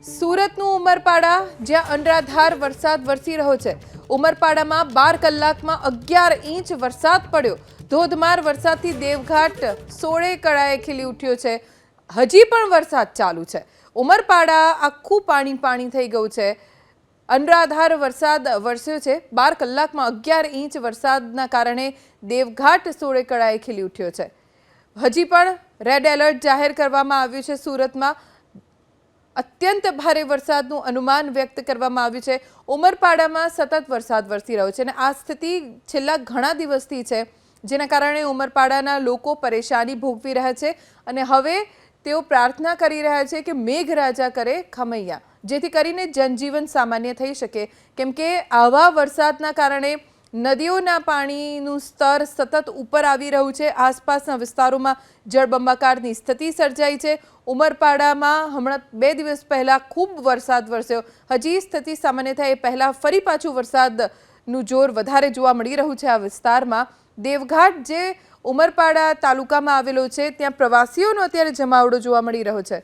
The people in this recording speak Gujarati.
સુરતનું ઉમરપાડા જ્યાં અનરાધાર વરસાદ વરસી રહ્યો છે। ઉમરપાડામાં 12 કલાકમાં 11 ઇંચ વરસાદ પડ્યો। ધોધમાર વરસાદથી દેવઘાટ સોળે કળાએ ખીલી ઉઠ્યો છે। હજી પણ વરસાદ ચાલુ છે। ઉમરપાડા આખું પાણી થઈ ગયું છે। અનરાધાર વરસાદ વરસ્યો છે। 12 કલાકમાં 11 ઇંચ વરસાદના કારણે દેવઘાટ સોળે કળાએ ખીલી ઉઠ્યો છે। હજી પણ રેડ એલર્ટ જાહેર કરવામાં આવ્યું છે। સુરતમાં અત્યંત ભારે વરસાદનું અનુમાન વ્યક્ત કરવામાં આવ્યું છે। ઉમરપાડામાં સતત વરસાદ વરસી રહ્યો છે અને આ સ્થિતિ છેલ્લા ઘણા દિવસથી છે, જેના કારણે ઉમરપાડાના લોકો પરેશાની ભોગવી રહ્યા છે અને હવે તેઓ પ્રાર્થના કરી રહ્યા છે કે મેઘરાજા કરે ખમૈયા, જેથી કરીને જનજીવન સામાન્ય થઈ શકે, કેમ કે આવા વરસાદના કારણે નદીઓના પાણીનું સ્તર સતત ઉપર આવી રહ્યું છે। આસપાસના વિસ્તારોમાં જળબંબાકારની સ્થિતિ સર્જાઈ છે। ઉમરપાડામાં હમણાં 2 દિવસ પહેલા ખૂબ વરસાદ વરસ્યો। હજી સ્થિતિ સામાન્ય થાય એ પહેલા ફરી પાછું વરસાદનું જોર વધારે જોવા મળી રહ્યું છે। આ વિસ્તારમાં દેવઘાટ જે ઉમરપાડા તાલુકામાં આવેલો છે, ત્યાં પ્રવાસીઓનો અત્યારે જમાવડો જોવા મળી રહ્યો છે।